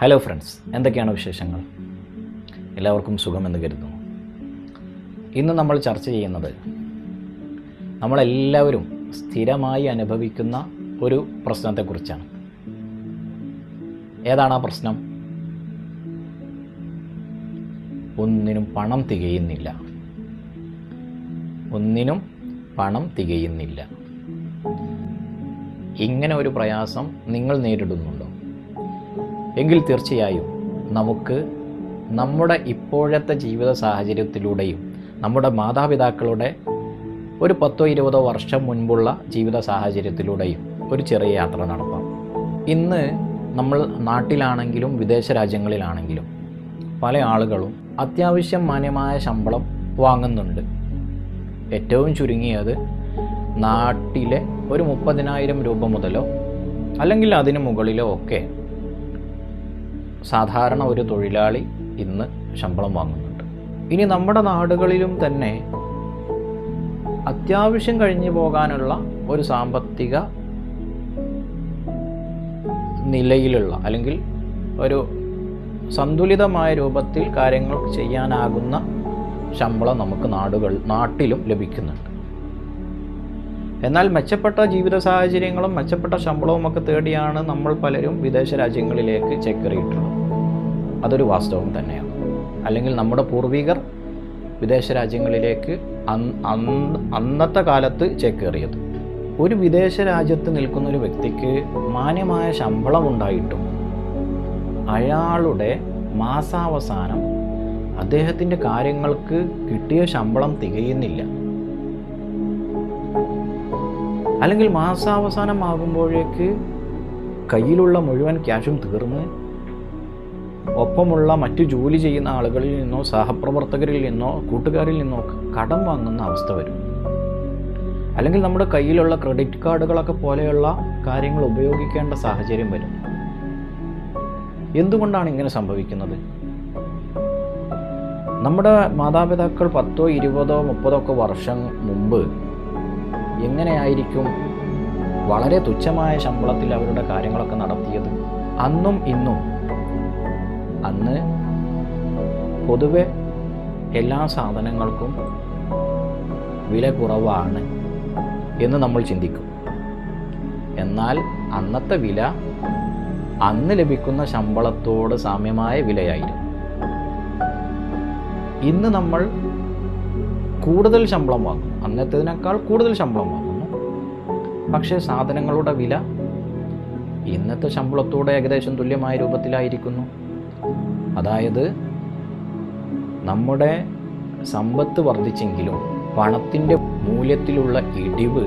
Hello friends, എന്തൊക്കെയാണ് വിശേഷങ്ങൾ? എല്ലാവർക്കും സുഖമെന്ന് കരുതുന്നു. ഇന്ന് നമ്മൾ ചർച്ച ചെയ്യുന്നത് നമ്മളെല്ലാവരും സ്ഥിരമായി അനുഭവിക്കുന്ന ഒരു പ്രശ്നത്തെക്കുറിച്ചാണ്. ഏതാണ് ആ പ്രശ്നം? ഒന്നിനും പണം തികയുന്നില്ല. ഇങ്ങനെ ഒരു പ്രയാസം നിങ്ങൾ നേരിടുന്നുണ്ടോ? എങ്കിൽ തീർച്ചയായും നമുക്ക് നമ്മുടെ ഇപ്പോഴത്തെ ജീവിത സാഹചര്യത്തിലൂടെയും നമ്മുടെ മാതാപിതാക്കളുടെ ഒരു 10-20 വർഷം മുൻപുള്ള ജീവിത സാഹചര്യത്തിലൂടെയും ഒരു ചെറിയ യാത്ര നടത്താം. ഇന്ന് നമ്മൾ നാട്ടിലാണെങ്കിലും വിദേശ രാജ്യങ്ങളിലാണെങ്കിലും പല ആളുകളും അത്യാവശ്യം മാന്യമായ ശമ്പളം വാങ്ങുന്നുണ്ട്. ഏറ്റവും ചുരുങ്ങിയത് നാട്ടിലെ ഒരു 30,000 രൂപ മുതലോ അല്ലെങ്കിൽ അതിനു മുകളിലോ ഒക്കെ സാധാരണ ഒരു തൊഴിലാളി ഇന്ന് ശമ്പളം വാങ്ങുന്നുണ്ട്. ഇനി നമ്മുടെ നാടുകളിലും തന്നെ അത്യാവശ്യം കഴിഞ്ഞു പോകാനുള്ള ഒരു സാമ്പത്തിക നിലയിലുള്ള അല്ലെങ്കിൽ ഒരു സന്തുലിതമായ രൂപത്തിൽ കാര്യങ്ങൾ ചെയ്യാനാകുന്ന ശമ്പളം നമുക്ക് നാട്ടിലും ലഭിക്കുന്നുണ്ട്. എന്നാൽ മെച്ചപ്പെട്ട ജീവിത സാഹചര്യങ്ങളും മെച്ചപ്പെട്ട ശമ്പളവും ഒക്കെ തേടിയാണ് നമ്മൾ പലരും വിദേശ രാജ്യങ്ങളിലേക്ക് ചേക്കേറിയിട്ടുള്ളത്. അതൊരു വാസ്തവം തന്നെയാണ്. അല്ലെങ്കിൽ നമ്മുടെ പൂർവികർ വിദേശ രാജ്യങ്ങളിലേക്ക് അന്നത്തെ കാലത്ത് ചേക്കേറിയത്. ഒരു വിദേശ രാജ്യത്ത് നിൽക്കുന്ന ഒരു വ്യക്തിക്ക് മാന്യമായ ശമ്പളം ഉണ്ടായിട്ടും അയാളുടെ മാസാവസാനം അദ്ദേഹത്തിൻ്റെ കാര്യങ്ങൾക്ക് കിട്ടിയ ശമ്പളം തികയുന്നില്ല. അല്ലെങ്കിൽ മാസാവസാനമാകുമ്പോഴേക്ക് കയ്യിലുള്ള മുഴുവൻ ക്യാഷും തീർന്ന് ഒപ്പമുള്ള മറ്റു ജോലി ചെയ്യുന്ന ആളുകളിൽ നിന്നോ സഹപ്രവർത്തകരിൽ നിന്നോ കൂട്ടുകാരിൽ നിന്നോ കടം വാങ്ങുന്ന അവസ്ഥ വരും. അല്ലെങ്കിൽ നമ്മുടെ കയ്യിലുള്ള ക്രെഡിറ്റ് കാർഡുകളൊക്കെ പോലെയുള്ള കാര്യങ്ങൾ ഉപയോഗിക്കേണ്ട സാഹചര്യം വരും. എന്തുകൊണ്ടാണ് ഇങ്ങനെ സംഭവിക്കുന്നത്? നമ്മുടെ മാതാപിതാക്കൾ 10, 20, 30 വർഷം മുമ്പ് എങ്ങനെയായിരിക്കും വളരെ തുച്ഛമായ ശമ്പളത്തിൽ അവരുടെ കാര്യങ്ങളൊക്കെ നടത്തിയത്? അന്നും ഇന്നും അന്ന് പൊതുവെ എല്ലാ സാധനങ്ങൾക്കും വില കുറവാണ് എന്ന് നമ്മൾ ചിന്തിക്കും. എന്നാൽ അന്നത്തെ വില അന്ന് ലഭിക്കുന്ന ശമ്പളത്തോട് സാമ്യമായ വിലയായിരുന്നു. ഇന്ന് നമ്മൾ കൂടുതൽ ശമ്പളം വാങ്ങും, അന്നത്തേതിനേക്കാൾ കൂടുതൽ ശമ്പളം വാങ്ങുന്നു. പക്ഷേ സാധനങ്ങളുടെ വില ഇന്നത്തെ ശമ്പളത്തോടെ ഏകദേശം തുല്യമായ രൂപത്തിലായിരിക്കുന്നു. അതായത് നമ്മുടെ സമ്പത്ത് വർദ്ധിച്ചെങ്കിലും പണത്തിൻ്റെ മൂല്യത്തിലുള്ള ഇടിവ്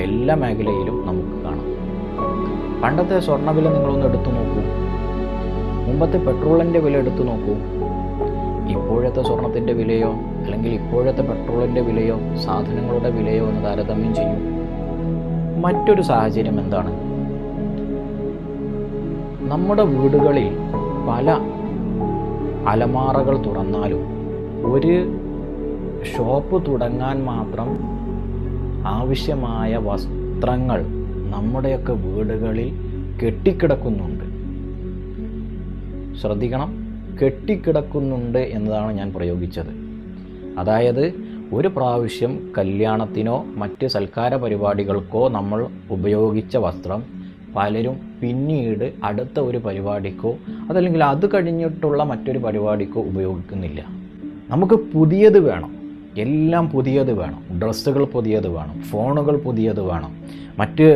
എല്ലാ മേഖലയിലും നമുക്ക് കാണാം. പണ്ടത്തെ സ്വർണ്ണവില നിങ്ങളൊന്ന് എടുത്തു നോക്കൂ, മുമ്പത്തെ പെട്രോളിൻ്റെ വില എടുത്തു നോക്കൂ. ഇപ്പോഴത്തെ സ്വർണത്തിൻ്റെ വിലയോ അല്ലെങ്കിൽ ഇപ്പോഴത്തെ പെട്രോളിൻ്റെ വിലയോ സാധനങ്ങളുടെ വിലയോ എന്ന് താരതമ്യം ചെയ്യും. മറ്റൊരു സാഹചര്യം എന്താണ്? നമ്മുടെ വീടുകളിൽ പല അലമാറകൾ തുറന്നാലും ഒരു ഷോപ്പ് തുടങ്ങാൻ മാത്രം ആവശ്യമായ വസ്ത്രങ്ങൾ നമ്മുടെയൊക്കെ വീടുകളിൽ കെട്ടിക്കിടക്കുന്നുണ്ട്. ശ്രദ്ധിക്കണം, കെട്ടിക്കിടക്കുന്നുണ്ട് എന്നതാണ് ഞാൻ പ്രയോഗിച്ചത്. അതായത് ഒരു പ്രാവശ്യം കല്യാണത്തിനോ മറ്റ് സൽക്കാര പരിപാടികൾക്കോ നമ്മൾ ഉപയോഗിച്ച വസ്ത്രം പലരും പിന്നീട് അടുത്ത ഒരു പരിപാടിക്കോ അതല്ലെങ്കിൽ അത് കഴിഞ്ഞിട്ടുള്ള മറ്റൊരു പരിപാടിക്കോ ഉപയോഗിക്കുന്നില്ല. നമുക്ക് പുതിയത് വേണം, എല്ലാം പുതിയത് വേണം. ഡ്രസ്സുകൾ പുതിയത് വേണം, ഫോണുകൾ പുതിയത് വേണം, മറ്റ്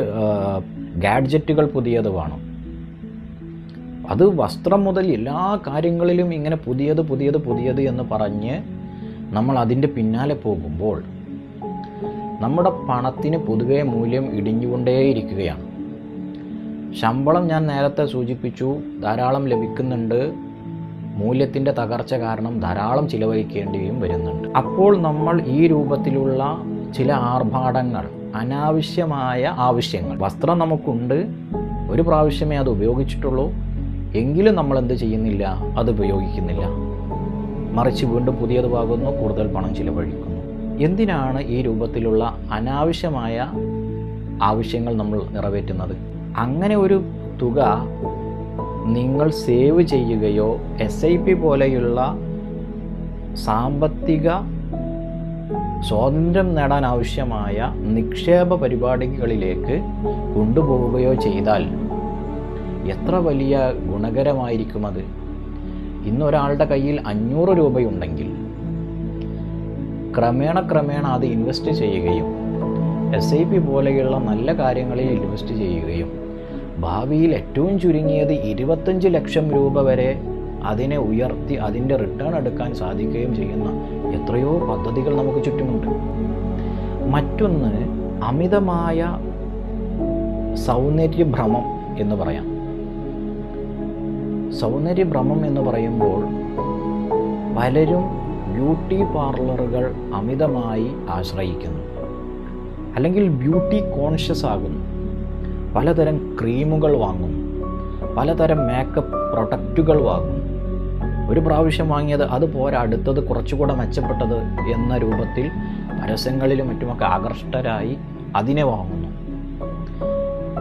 ഗാഡ്ജറ്റുകൾ പുതിയത് വേണം. അത് വസ്ത്രം മുതൽ എല്ലാ കാര്യങ്ങളിലും ഇങ്ങനെ പുതിയത് എന്ന് പറഞ്ഞ് നമ്മൾ അതിൻ്റെ പിന്നാലെ പോകുമ്പോൾ നമ്മുടെ പണത്തിന് പൊതുവെ മൂല്യം ഇടിഞ്ഞുകൊണ്ടേയിരിക്കുകയാണ്. ശമ്പളം ഞാൻ നേരത്തെ സൂചിപ്പിച്ചു, ധാരാളം ലഭിക്കുന്നുണ്ട്. മൂല്യത്തിൻ്റെ തകർച്ച കാരണം ധാരാളം ചിലവഴിക്കേണ്ടിയും വരുന്നുണ്ട്. അപ്പോൾ നമ്മൾ ഈ രൂപത്തിലുള്ള ചില ആർഭാടങ്ങൾ, അനാവശ്യമായ ആവശ്യങ്ങൾ, വസ്ത്രം നമുക്കുണ്ട്, ഒരു പ്രാവശ്യമേ അത് ഉപയോഗിച്ചിട്ടുള്ളൂ, എങ്കിലും നമ്മൾ എന്ത് ചെയ്യുന്നില്ല, അത് ഉപയോഗിക്കുന്നില്ല. മറിച്ച് വീണ്ടും പുതിയത് വാങ്ങുന്നു, കൂടുതൽ പണം ചിലവഴിക്കുന്നു. എന്തിനാണ് ഈ രൂപത്തിലുള്ള അനാവശ്യമായ ആവശ്യങ്ങൾ നമ്മൾ നിറവേറ്റുന്നത്? അങ്ങനെ ഒരു തുക നിങ്ങൾ സേവ് ചെയ്യുകയോ SIP പോലെയുള്ള സാമ്പത്തിക സ്വാതന്ത്ര്യം നേടാൻ ആവശ്യമായ നിക്ഷേപ പരിപാടികളിലേക്ക് കൊണ്ടുപോവുകയോ ചെയ്താൽ എത്ര വലിയ ഗുണകരമായിരിക്കും അത്. ഇന്നൊരാളുടെ കയ്യിൽ 500 രൂപയുണ്ടെങ്കിൽ ക്രമേണ അത് ഇൻവെസ്റ്റ് ചെയ്യുകയും SIP പോലെയുള്ള നല്ല കാര്യങ്ങളിൽ ഇൻവെസ്റ്റ് ചെയ്യുകയും ഭാവിയിൽ ഏറ്റവും ചുരുങ്ങിയത് 25 ലക്ഷം രൂപ വരെ അതിനെ ഉയർത്തി അതിൻ്റെ റിട്ടേൺ എടുക്കാൻ സാധിക്കുകയും ചെയ്യുന്ന എത്രയോ പദ്ധതികൾ നമുക്ക് ചുറ്റുമുണ്ട്. മറ്റൊന്ന് അമിതമായ സൗന്ദര്യഭ്രമം എന്ന് പറയാം. സൗന്ദര്യഭ്രമം എന്ന് പറയുമ്പോൾ പലരും ബ്യൂട്ടി പാർലറുകൾ അമിതമായി ആശ്രയിക്കുന്നു, അല്ലെങ്കിൽ ബ്യൂട്ടി കോൺഷ്യസ് ആകുന്നു. പലതരം ക്രീമുകൾ വാങ്ങുന്നു, പലതരം മേക്കപ്പ് പ്രൊഡക്റ്റുകൾ വാങ്ങുന്നു. ഒരു പ്രാവശ്യം വാങ്ങിയത് അത് പോരാ, അടുത്തത് കുറച്ചുകൂടെ മെച്ചപ്പെട്ടത് എന്ന രൂപത്തിൽ പരസ്യങ്ങളിലും മറ്റുമൊക്കെ ആകർഷ്ടരായി അതിനെ വാങ്ങുന്നു.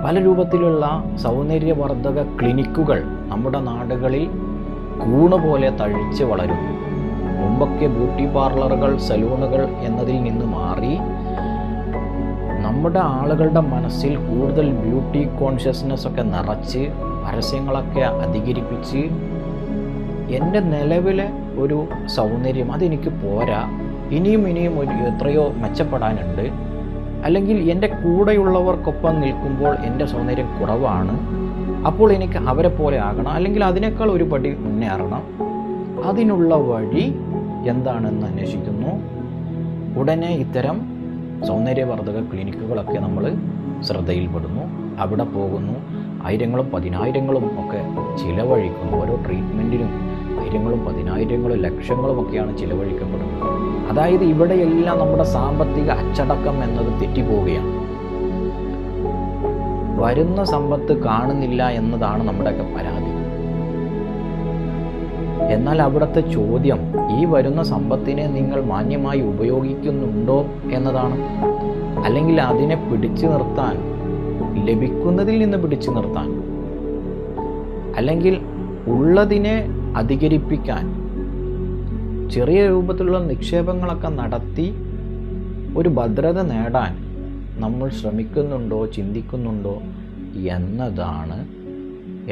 പല രൂപത്തിലുള്ള സൗന്ദര്യവർദ്ധക ക്ലിനിക്കുകൾ നമ്മുടെ നാടുകളിൽ കൂണുപോലെ തഴിച്ച് വളരുന്നു. മുമ്പൊക്കെ ബ്യൂട്ടി പാർലറുകൾ, സലൂണുകൾ എന്നതിൽ നിന്ന് മാറി നമ്മുടെ ആളുകളുടെ മനസ്സിൽ കൂടുതൽ ബ്യൂട്ടി കോൺഷ്യസ്നെസ് ഒക്കെ നിറച്ച് പരസ്യങ്ങളൊക്കെ അധികരിപ്പിച്ച് എൻ്റെ നിലവിലെ ഒരു സൗന്ദര്യം അതെനിക്ക് പോരാ, ഇനിയും ഒരു എത്രയോ മെച്ചപ്പെടാനുണ്ട്, അല്ലെങ്കിൽ എൻ്റെ കൂടെയുള്ളവർക്കൊപ്പം നിൽക്കുമ്പോൾ എൻ്റെ സൗന്ദര്യം കുറവാണ്, അപ്പോൾ എനിക്ക് അവരെ പോലെ ആകണം, അല്ലെങ്കിൽ അതിനേക്കാൾ ഒരു പടി മുന്നേറണം, അതിനുള്ള വഴി എന്താണെന്ന് അന്വേഷിക്കുന്നു. ഉടനെ ഇത്തരം സൗന്ദര്യവർദ്ധക ക്ലിനിക്കുകളൊക്കെ നമ്മൾ ശ്രദ്ധയിൽപ്പെടുന്നു. അവിടെ പോകുന്നു, ആയിരങ്ങളും പതിനായിരങ്ങളും ഒക്കെ ചിലവഴിക്കുന്നു. ഓരോ ട്രീറ്റ്മെൻറ്റിനും ആയിരങ്ങളും പതിനായിരങ്ങളും ലക്ഷങ്ങളും ഒക്കെയാണ് ചിലവഴിക്കപ്പെടുന്നത്. അതായത് ഇവിടെയെല്ലാം നമ്മുടെ സാമ്പത്തിക അച്ചടക്കം എന്നത് തെറ്റിപ്പോവുകയാണ്. വരുന്ന സമ്പത്ത് കാണുന്നില്ല എന്നതാണ് നമ്മുടെയൊക്കെ പരാതി. എന്നാൽ അവിടുത്തെ ചോദ്യം ഈ വരുന്ന സമ്പത്തിനെ നിങ്ങൾ മാന്യമായി ഉപയോഗിക്കുന്നുണ്ടോ എന്നതാണ്. അല്ലെങ്കിൽ അതിനെ പിടിച്ചു നിർത്താൻ, ലഭിക്കുന്നതിൽ നിന്ന് പിടിച്ചു നിർത്താൻ, അല്ലെങ്കിൽ ഉള്ളതിനെ അധികരിപ്പിക്കാൻ ചെറിയ രൂപത്തിലുള്ള നിക്ഷേപങ്ങളൊക്കെ നടത്തി ഒരു ഭദ്രത നേടാൻ നമ്മൾ ശ്രമിക്കുന്നുണ്ടോ, ചിന്തിക്കുന്നുണ്ടോ എന്നതാണ്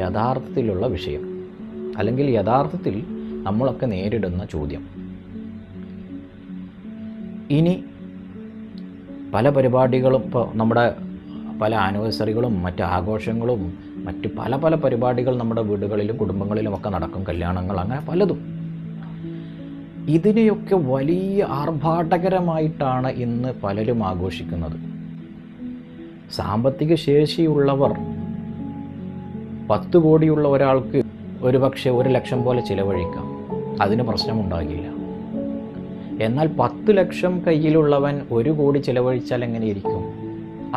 യഥാർത്ഥത്തിലുള്ള വിഷയം, അല്ലെങ്കിൽ യഥാർത്ഥത്തിൽ നമ്മളൊക്കെ നേരിടുന്ന ചോദ്യം. ഇനി പല പരിപാടികളും, ഇപ്പോൾ നമ്മുടെ പല ആനിവേഴ്സറികളും മറ്റ് ആഘോഷങ്ങളും മറ്റ് പല പരിപാടികൾ നമ്മുടെ വീടുകളിലും കുടുംബങ്ങളിലുമൊക്കെ നടക്കും, കല്യാണങ്ങൾ, അങ്ങനെ പലതും. ഇതിനെയൊക്കെ വലിയ ആർഭാടകരമായിട്ടാണ് ഇന്ന് പലരും ആഘോഷിക്കുന്നത്. സാമ്പത്തിക ശേഷിയുള്ളവർ 10 കോടിയുള്ള ഒരാൾക്ക് ഒരുപക്ഷെ 1 ലക്ഷം പോലെ ചിലവഴിക്കാം, അതിന് പ്രശ്നമുണ്ടാകില്ല. എന്നാൽ 10 ലക്ഷം കയ്യിലുള്ളവൻ 1 കോടി ചിലവഴിച്ചാൽ എങ്ങനെയിരിക്കും?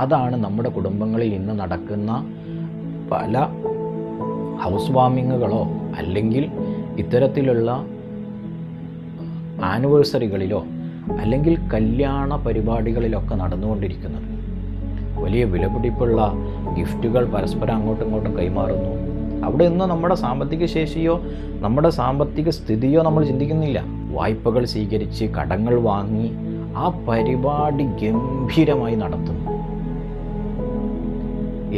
അതാണ് നമ്മുടെ കുടുംബങ്ങളിൽ ഇന്ന് നടക്കുന്ന പല ഹൗസ് വാമിങ്ങുകളോ അല്ലെങ്കിൽ ഇത്തരത്തിലുള്ള ആനിവേഴ്സറികളിലോ അല്ലെങ്കിൽ കല്യാണ പരിപാടികളിലൊക്കെ നടന്നുകൊണ്ടിരിക്കുന്നത്. വലിയ വിലപിടിപ്പുള്ള ഗിഫ്റ്റുകൾ പരസ്പരം അങ്ങോട്ടും ഇങ്ങോട്ടും കൈമാറുന്നു. അവിടെ ഒന്നും നമ്മുടെ സാമ്പത്തിക ശേഷിയോ നമ്മുടെ സാമ്പത്തിക സ്ഥിതിയോ നമ്മൾ ചിന്തിക്കുന്നില്ല. വായ്പകൾ സ്വീകരിച്ച് കടങ്ങൾ വാങ്ങി ആ പരിപാടി ഗംഭീരമായി നടത്തുന്നു.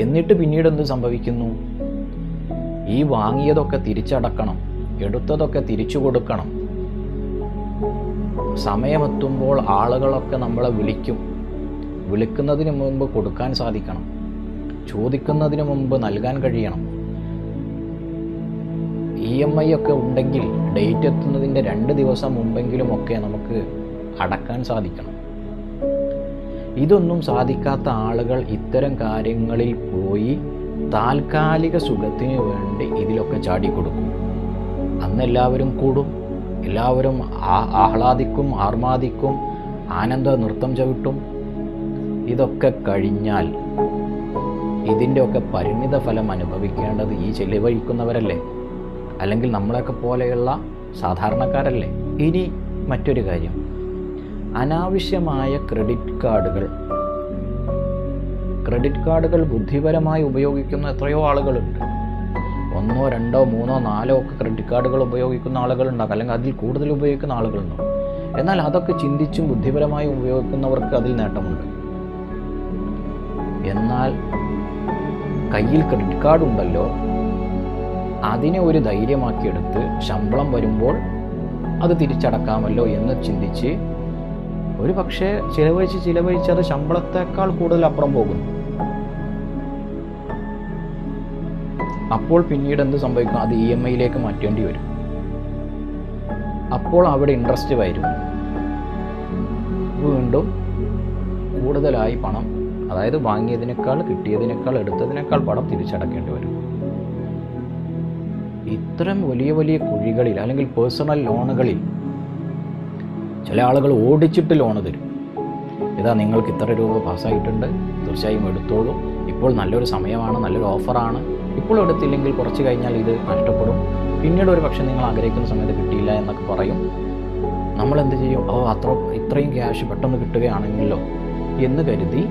എന്നിട്ട് പിന്നീട് എന്ത് സംഭവിക്കുന്നു? ഈ വാങ്ങിയതൊക്കെ തിരിച്ചടക്കണം, എടുത്തതൊക്കെ തിരിച്ചു കൊടുക്കണം. സമയമെത്തുമ്പോൾ ആളുകളൊക്കെ നമ്മളെ വിളിക്കുന്നതിന് മുമ്പ് കൊടുക്കാൻ സാധിക്കണം, ചോദിക്കുന്നതിന് മുമ്പ് നൽകാൻ കഴിയണം. EMI ഒക്കെ ഉണ്ടെങ്കിൽ ഡേറ്റ് എത്തുന്നതിൻ്റെ 2 ദിവസം മുമ്പെങ്കിലുമൊക്കെ നമുക്ക് അടക്കാൻ സാധിക്കണം. ഇതൊന്നും സാധിക്കാത്ത ആളുകൾ ഇത്തരം കാര്യങ്ങളിൽ പോയി താൽക്കാലിക സുഖത്തിന് വേണ്ടി ഇതിലൊക്കെ ചാടിക്കൊടുക്കും. അന്ന് എല്ലാവരും കൂടും, എല്ലാവരും ആഹ്ലാദിക്കും, ആർമാദിക്കും, ആനന്ദ നൃത്തം ചവിട്ടും. ഇതൊക്കെ കഴിഞ്ഞാൽ ഇതിൻ്റെയൊക്കെ പരിണിത ഫലം അനുഭവിക്കേണ്ടത് ഈ ചെലവഴിക്കുന്നവരല്ലേ, അല്ലെങ്കിൽ നമ്മളെയൊക്കെ പോലെയുള്ള സാധാരണക്കാരല്ലേ. ഇനി മറ്റൊരു കാര്യം, അനാവശ്യമായ ക്രെഡിറ്റ് കാർഡുകൾ ബുദ്ധിപരമായി ഉപയോഗിക്കുന്ന എത്രയോ ആളുകളുണ്ട്. 1, 2, 3, 4 ഒക്കെ ക്രെഡിറ്റ് കാർഡുകൾ ഉപയോഗിക്കുന്ന ആളുകളുണ്ടാകും, അല്ലെങ്കിൽ അതിൽ കൂടുതൽ ഉപയോഗിക്കുന്ന ആളുകളുണ്ടാകും. എന്നാൽ അതൊക്കെ ചിന്തിച്ചും ബുദ്ധിപരമായും ഉപയോഗിക്കുന്നവർക്ക് അതിൽ നേട്ടമുണ്ട്. എന്നാൽ കയ്യിൽ ക്രെഡിറ്റ് കാർഡ് ഉണ്ടല്ലോ, അതിനെ ഒരു ധൈര്യമാക്കിയെടുത്ത് ശമ്പളം വരുമ്പോൾ അത് തിരിച്ചടക്കാമല്ലോ എന്ന് ചിന്തിച്ച് ഒരു പക്ഷേ ചിലവഴിച്ച് അത് ശമ്പളത്തേക്കാൾ കൂടുതൽ അപ്പുറം പോകുന്നു. അപ്പോൾ പിന്നീട് എന്ത് സംഭവിക്കും? അത് EMI മാറ്റേണ്ടി വരും. അപ്പോൾ അവിടെ ഇൻട്രസ്റ്റ് വരും. വീണ്ടും കൂടുതലായി പണം, അതായത് വാങ്ങിയതിനേക്കാൾ, കിട്ടിയതിനേക്കാൾ, എടുത്തതിനേക്കാൾ പണം തിരിച്ചടക്കേണ്ടി വരും. ഇത്തരം വലിയ വലിയ കുഴികളിൽ, അല്ലെങ്കിൽ പേഴ്സണൽ ലോണുകളിൽ ചില ആളുകൾ ഓടിച്ചിട്ട് ലോണ് തരും. ഇതാ നിങ്ങൾക്ക് ഇത്ര രൂപ പാസ്സായിട്ടുണ്ട്, തീർച്ചയായും എടുത്തോളൂ, ഇപ്പോൾ നല്ലൊരു സമയമാണ്, നല്ലൊരു ഓഫറാണ്, ഇപ്പോൾ എടുത്തില്ലെങ്കിൽ കുറച്ച് കഴിഞ്ഞാൽ ഇത് നഷ്ടപ്പെടും, പിന്നീട് ഒരു പക്ഷേ നിങ്ങൾ ആഗ്രഹിക്കുന്ന സമയത്ത് കിട്ടിയില്ല എന്നൊക്കെ പറയും. നമ്മൾ എന്ത് ചെയ്യും? ഇത്രയും ക്യാഷ് പെട്ടെന്ന് കിട്ടുകയാണെങ്കിലോ എന്ന് കരുതി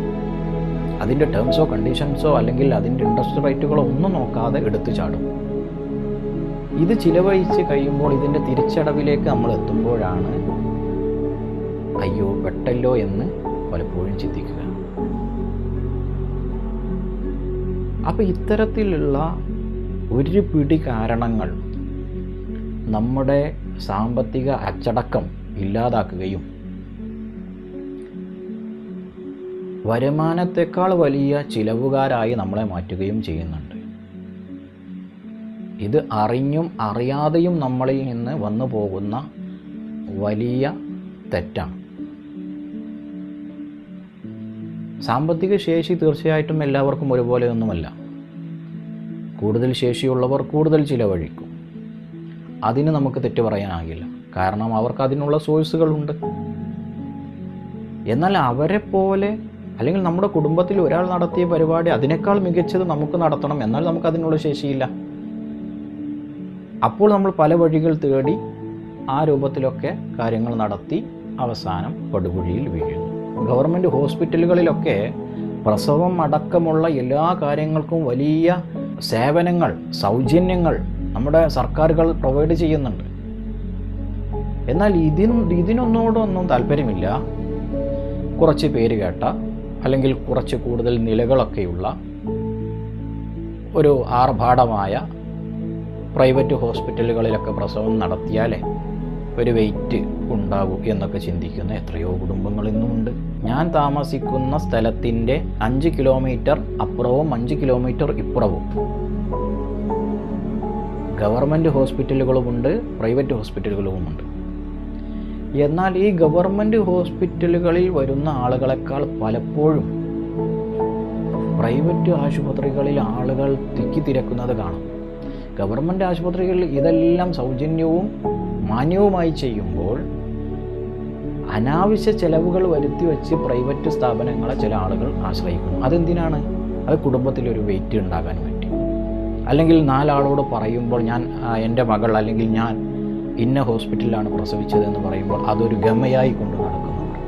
അതിൻ്റെ ടേംസോ കണ്ടീഷൻസോ അല്ലെങ്കിൽ അതിൻ്റെ ഇൻട്രസ്റ്റ് റേറ്റുകളോ ഒന്നും നോക്കാതെ എടുത്തു ചാടും. ഇത് ചിലവഴിച്ച് കഴിയുമ്പോൾ ഇതിൻ്റെ തിരിച്ചടവിലേക്ക് നമ്മൾ എത്തുമ്പോഴാണ് അയ്യോ പെട്ടല്ലോ എന്ന് പലപ്പോഴും ചിന്തിക്കുക. അപ്പോൾ ഇത്തരത്തിലുള്ള ഒരു പിടി കാരണങ്ങൾ നമ്മുടെ സാമ്പത്തിക അച്ചടക്കം ഇല്ലാതാക്കുകയും വരുമാനത്തെക്കാൾ വലിയ ചിലവുകാരായി നമ്മളെ മാറ്റുകയും ചെയ്യുന്നുണ്ട്. ഇത് അറിഞ്ഞും അറിയാതെയും നമ്മളിൽ നിന്ന് വന്നു പോകുന്ന വലിയ തെറ്റാണ്. സാമ്പത്തിക ശേഷി തീർച്ചയായിട്ടും എല്ലാവർക്കും ഒരുപോലെയൊന്നുമല്ല. കൂടുതൽ ശേഷിയുള്ളവർ കൂടുതൽ ചിലവഴിക്കും. അതിന് നമുക്ക് തെറ്റ് പറയാനാകില്ല, കാരണം അവർക്ക് അതിനുള്ള സോഴ്സുകളുണ്ട്. എന്നാൽ അവരെ പോലെ, അല്ലെങ്കിൽ നമ്മുടെ കുടുംബത്തിൽ ഒരാൾ നടത്തിയ പരിപാടി അതിനേക്കാൾ മികച്ചത് നമുക്ക് നടത്തണം, എന്നാൽ നമുക്കതിനുള്ള ശേഷിയില്ല. അപ്പോൾ നമ്മൾ പല വഴികൾ തേടി ആ രൂപത്തിലൊക്കെ കാര്യങ്ങൾ നടത്തി അവസാനം പടുകുഴിയിൽ വീഴുന്നു. ഗവൺമെൻറ് ഹോസ്പിറ്റലുകളിലൊക്കെ പ്രസവം അടക്കമുള്ള എല്ലാ കാര്യങ്ങൾക്കും വലിയ സേവനങ്ങൾ, സൗജന്യങ്ങൾ നമ്മുടെ സർക്കാരുകൾ പ്രൊവൈഡ് ചെയ്യുന്നുണ്ട്. എന്നാൽ ഇതിനൊന്നോടൊന്നും താല്പര്യമില്ല. കുറച്ച് പേര് കേട്ട, അല്ലെങ്കിൽ കുറച്ച് കൂടുതൽ നിലകളൊക്കെയുള്ള ഒരു ആർഭാടമായ പ്രൈവറ്റ് ഹോസ്പിറ്റലുകളിലൊക്കെ പ്രസവം നടത്തിയാലേ ഒരു വെയിറ്റ് ഉണ്ടാകും എന്നൊക്കെ ചിന്തിക്കുന്ന എത്രയോ കുടുംബങ്ങൾ ഇന്നുമുണ്ട്. ഞാൻ താമസിക്കുന്ന സ്ഥലത്തിൻ്റെ 5 കിലോമീറ്റർ അപ്പുറവും 5 കിലോമീറ്റർ ഇപ്പുറവും ഗവൺമെൻറ് ഹോസ്പിറ്റലുകളുമുണ്ട്, പ്രൈവറ്റ് ഹോസ്പിറ്റലുകളുമുണ്ട്. എന്നാൽ ഈ ഗവൺമെൻറ് ഹോസ്പിറ്റലുകളിൽ വരുന്ന ആളുകളെക്കാൾ പലപ്പോഴും പ്രൈവറ്റ് ആശുപത്രികളിൽ ആളുകൾ തിക്കിത്തിരക്കുന്നത് കാണാം. ഗവൺമെൻറ് ആശുപത്രികളിൽ ഇതെല്ലാം സൗജന്യവും മാന്യവുമായി ചെയ്യുമ്പോൾ അനാവശ്യ ചെലവുകൾ വരുത്തി വെച്ച് പ്രൈവറ്റ് സ്ഥാപനങ്ങളെ ചില ആളുകൾ ആശ്രയിക്കുന്നു. അതെന്തിനാണ്? അത് കുടുംബത്തിലൊരു വെയിറ്റ് ഉണ്ടാകാൻ വേണ്ടി, അല്ലെങ്കിൽ 4 ആളോട് പറയുമ്പോൾ എൻ്റെ മകൾ അല്ലെങ്കിൽ ഞാൻ ഇന്ന ഹോസ്പിറ്റലിലാണ് പ്രസവിച്ചതെന്ന് പറയുമ്പോൾ അതൊരു ഗമയായി കൊണ്ട് നടക്കുന്നുണ്ട്.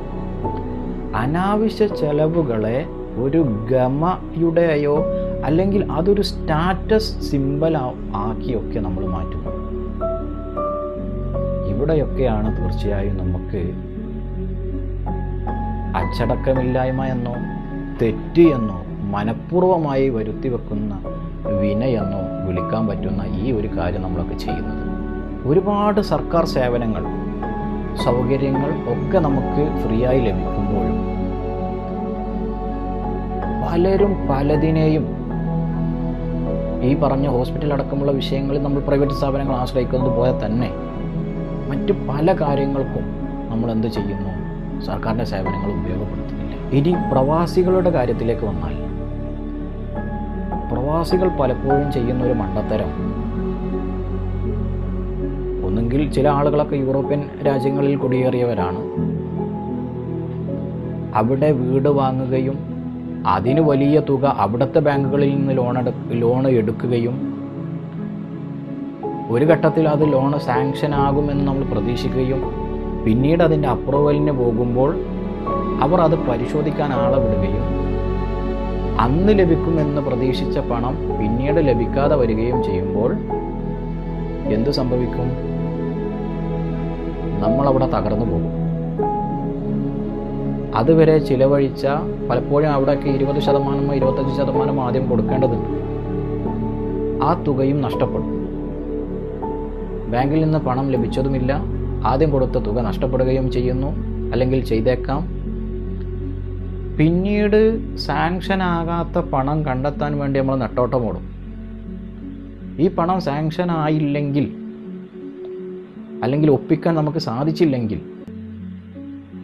അനാവശ്യ ചെലവുകളെ ഒരു ഗമയുടെയോ അല്ലെങ്കിൽ അതൊരു സ്റ്റാറ്റസ് സിമ്പൽ ആക്കിയൊക്കെ നമ്മൾ മാറ്റുന്നു. ഇവിടെയൊക്കെയാണ് തീർച്ചയായും നമുക്ക് അച്ചടക്കമില്ലായ്മ എന്നോ തെറ്റ് എന്നോ മനഃപൂർവ്വമായി വരുത്തി വെക്കുന്ന വിനയെന്നോ വിളിക്കാൻ പറ്റുന്ന ഈ ഒരു കാര്യം നമ്മളൊക്കെ ചെയ്യുന്നത്. ഒരുപാട് സർക്കാർ സേവനങ്ങൾ, സൗകര്യങ്ങൾ ഒക്കെ നമുക്ക് ഫ്രീ ആയി ലഭിക്കുമ്പോഴും പലരും പലതിനെയും ഈ പറഞ്ഞ ഹോസ്പിറ്റൽ അടക്കമുള്ള വിഷയങ്ങളിൽ നമ്മൾ പ്രൈവറ്റ് സ്ഥാപനങ്ങൾ ആശ്രയിക്കുന്നത് പോലെ തന്നെ മറ്റ് പല കാര്യങ്ങൾക്കും നമ്മൾ എന്ത് ചെയ്യുന്നു? സർക്കാരിൻ്റെ സേവനങ്ങൾ ഉപയോഗപ്പെടുത്തുന്നില്ല. ഇനി പ്രവാസികളുടെ കാര്യത്തിലേക്ക് വന്നാൽ, പ്രവാസികൾ പലപ്പോഴും ചെയ്യുന്ന ഒരു മണ്ടത്തരം, ഒന്നുകിൽ ചില ആളുകളൊക്കെ യൂറോപ്യൻ രാജ്യങ്ങളിൽ കുടിയേറിയവരാണ്, അവിടെ വീട് വാങ്ങുകയും അതിന് വലിയ തുക അവിടുത്തെ ബാങ്കുകളിൽ നിന്ന് ലോൺ എടുക്കുകയും ഒരു ഘട്ടത്തിൽ അത് ലോൺ സാങ്ഷൻ ആകുമെന്ന് നമ്മൾ പ്രതീക്ഷിക്കുകയും പിന്നീട് അതിൻ്റെ അപ്രൂവലിന് പോകുമ്പോൾ അവർ അത് പരിശോധിക്കാൻ ആളെ വിടുകയും അന്ന് ലഭിക്കുമെന്ന് പ്രതീക്ഷിച്ച പണം പിന്നീട് ലഭിക്കാതെ വരികയും ചെയ്യുമ്പോൾ എന്തു സംഭവിക്കും? നമ്മളവിടെ തകർന്നു പോകും. അതുവരെ ചിലവഴിച്ച, പലപ്പോഴും അവിടെയൊക്കെ 20%, 25% ആദ്യം കൊടുക്കേണ്ടതുണ്ട്. ആ തുകയും നഷ്ടപ്പെടും. ബാങ്കിൽ നിന്ന് പണം ലഭിച്ചതുമില്ല, ആദ്യം കൊടുത്ത തുക നഷ്ടപ്പെടുകയും ചെയ്യുന്നു, അല്ലെങ്കിൽ ചെയ്തേക്കാം. പിന്നീട് സാങ്ഷൻ ആകാത്ത പണം കണ്ടെത്താൻ വേണ്ടി നമ്മൾ നെട്ടോട്ടമോടും. ഈ പണം സാങ്ഷൻ ആയില്ലെങ്കിൽ, അല്ലെങ്കിൽ ഒപ്പിക്കാൻ നമുക്ക് സാധിച്ചില്ലെങ്കിൽ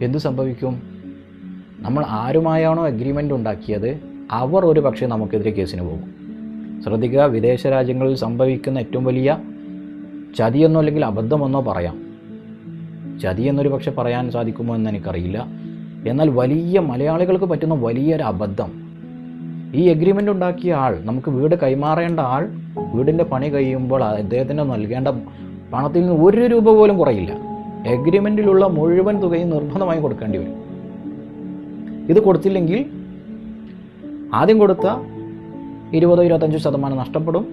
എന്തു സംഭവിക്കും? നമ്മൾ ആരുമായാണോ അഗ്രിമെൻ്റ് ഉണ്ടാക്കിയത് അവർ ഒരു പക്ഷേ നമുക്കെതിരെ കേസിന് പോകും. ശ്രദ്ധിക്കുക, വിദേശ രാജ്യങ്ങളിൽ സംഭവിക്കുന്ന ഏറ്റവും വലിയ ചതിയെന്നോ അല്ലെങ്കിൽ അബദ്ധമെന്നോ പറയാം. ചതിയെന്നൊരു പക്ഷെ പറയാൻ സാധിക്കുമോ എന്ന് എനിക്കറിയില്ല. എന്നാൽ വലിയ മലയാളികൾക്ക് പറ്റുന്ന വലിയൊരു അബദ്ധം, ഈ എഗ്രിമെൻ്റ് ഉണ്ടാക്കിയ ആൾ, നമുക്ക് വീട് കൈമാറേണ്ട ആൾ വീടിൻ്റെ പണി കഴിയുമ്പോൾ അദ്ദേഹത്തിന് നൽകേണ്ട പണത്തിൽ നിന്ന് 1 രൂപ പോലും കുറയില്ല. എഗ്രിമെൻറ്റിലുള്ള മുഴുവൻ തുകയും നിർബന്ധമായി കൊടുക്കേണ്ടി വരും. ഇത് കൊടുത്തില്ലെങ്കിൽ ആദ്യം കൊടുത്ത 20-25% നഷ്ടപ്പെടും.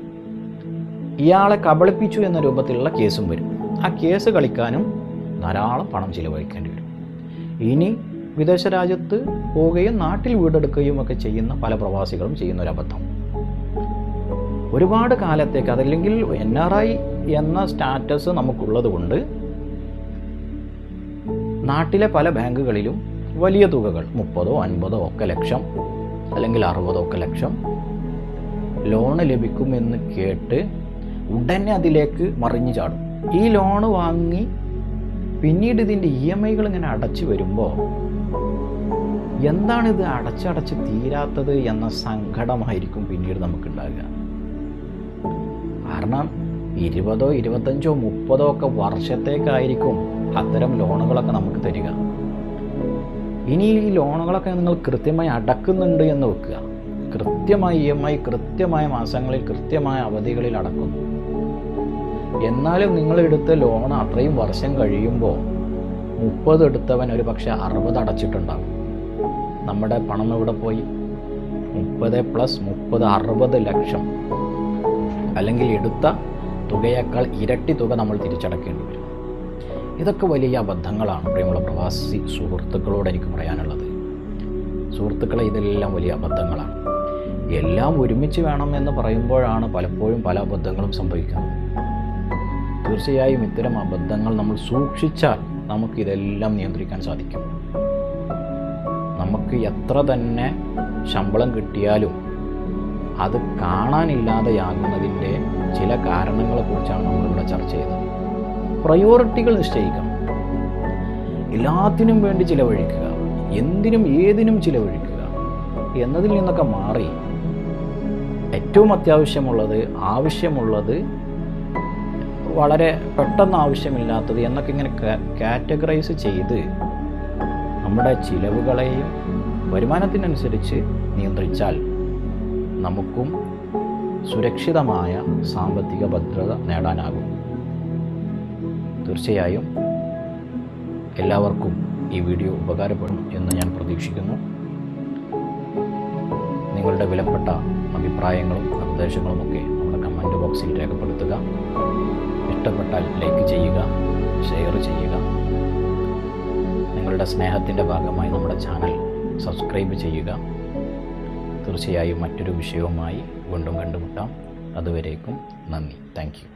ഇയാളെ കബളിപ്പിച്ചു എന്ന രൂപത്തിലുള്ള കേസും വരും. ആ കേസ് കളിക്കാനും ധാരാളം പണം ചിലവഴിക്കേണ്ടി വരും. ഇനി വിദേശ രാജ്യത്ത് പോവുകയും നാട്ടിൽ വീടെടുക്കുകയും ഒക്കെ ചെയ്യുന്ന പല പ്രവാസികളും ചെയ്യുന്ന ഒരു അബദ്ധം, ഒരുപാട് കാലത്തേക്ക്, അതല്ലെങ്കിൽ NRI എന്ന സ്റ്റാറ്റസ് നമുക്കുള്ളത് കൊണ്ട് നാട്ടിലെ പല ബാങ്കുകളിലും വലിയ തുകകൾ 30-50 ഒക്കെ ലക്ഷം, അല്ലെങ്കിൽ 60 ഒക്കെ ലക്ഷം ലോണ് ലഭിക്കുമെന്ന് കേട്ട് ഉടനെ അതിലേക്ക് മറിഞ്ഞു ചാടും. ഈ ലോണ് വാങ്ങി പിന്നീട് ഇതിൻ്റെ EMI ഇങ്ങനെ അടച്ചു വരുമ്പോൾ എന്താണിത് അടച്ചടച്ച് തീരാത്തത് എന്ന സങ്കടമായിരിക്കും പിന്നീട് നമുക്കുണ്ടാകുക. കാരണം 20, 25, 30 ഒക്കെ വർഷത്തേക്കായിരിക്കും അത്തരം ലോണുകളൊക്കെ നമുക്ക് തരിക. ഇനി ഈ ലോണുകളൊക്കെ നിങ്ങൾ കൃത്യമായി അടക്കുന്നുണ്ട് എന്ന് വെക്കുക. കൃത്യമായി EMI കൃത്യമായ മാസങ്ങളിൽ കൃത്യമായ അവധികളിൽ അടക്കുന്നു. എന്നാലും നിങ്ങളെടുത്ത ലോൺ അത്രയും വർഷം കഴിയുമ്പോൾ 30 എടുത്തവൻ ഒരു പക്ഷേ 60 അടച്ചിട്ടുണ്ടാകും. നമ്മുടെ പണം എവിടെ പോയി? 30 + 30 60 ലക്ഷം, അല്ലെങ്കിൽ എടുത്ത തുകയേക്കാൾ ഇരട്ടി തുക നമ്മൾ തിരിച്ചടക്കേണ്ടി വരും. ഇതൊക്കെ വലിയ അബദ്ധങ്ങളാണ്. പ്രിയമുള്ള പ്രവാസി സുഹൃത്തുക്കളോട് എനിക്ക് പറയാനുള്ളത്, സുഹൃത്തുക്കളെ, ഇതെല്ലാം വലിയ അബദ്ധങ്ങളാണ്. എല്ലാം ഒരുമിച്ച് വേണമെന്ന് പറയുമ്പോഴാണ് പലപ്പോഴും പല അബദ്ധങ്ങളും സംഭവിക്കുന്നത്. തീർച്ചയായും ഇത്തരം അബദ്ധങ്ങൾ നമ്മൾ സൂക്ഷിച്ചാൽ നമുക്കിതെല്ലാം നിയന്ത്രിക്കാൻ സാധിക്കും. നമുക്ക് എത്ര തന്നെ ശമ്പളം കിട്ടിയാലും അത് കാണാനില്ലാതെയാകുന്നതിൻ്റെ ചില കാരണങ്ങളെക്കുറിച്ചാണ് നമ്മളിവിടെ ചർച്ച ചെയ്തത്. പ്രയോറിറ്റികൾ നിശ്ചയിക്കണം. എല്ലാത്തിനും വേണ്ടി ചിലവഴിക്കുക, എന്തിനും ഏതിനും ചിലവഴിക്കുക എന്നതിൽ നിന്നൊക്കെ മാറി ഏറ്റവും അത്യാവശ്യമുള്ളത്, ആവശ്യമുള്ളത്, വളരെ പെട്ടെന്ന് ആവശ്യമില്ലാത്തത് എന്നൊക്കെ ഇങ്ങനെ കാറ്റഗറൈസ് ചെയ്ത് നമ്മുടെ ചിലവുകളെയും വരുമാനത്തിനനുസരിച്ച് നിയന്ത്രിച്ചാൽ നമുക്കും സുരക്ഷിതമായ സാമ്പത്തിക ഭദ്രത നേടാനാകും. തീർച്ചയായും എല്ലാവർക്കും ഈ വീഡിയോ ഉപകാരപ്പെടും എന്ന് ഞാൻ പ്രതീക്ഷിക്കുന്നു. നിങ്ങളുടെ വിലപ്പെട്ട അഭിപ്രായങ്ങളും നിർദ്ദേശങ്ങളുമൊക്കെ നമ്മുടെ കമൻറ്റ് ബോക്സിൽ രേഖപ്പെടുത്തുക. ഇഷ്ടപ്പെട്ടാൽ ലൈക്ക് ചെയ്യുക, ഷെയർ ചെയ്യുക. നിങ്ങളുടെ സ്നേഹത്തിൻ്റെ ഭാഗമായി നമ്മുടെ ചാനൽ സബ്സ്ക്രൈബ് ചെയ്യുക. തീർച്ചയായും മറ്റൊരു വിഷയവുമായി വീണ്ടും കണ്ടുമുട്ടാം. അതുവരേക്കും നന്ദി. Thank you.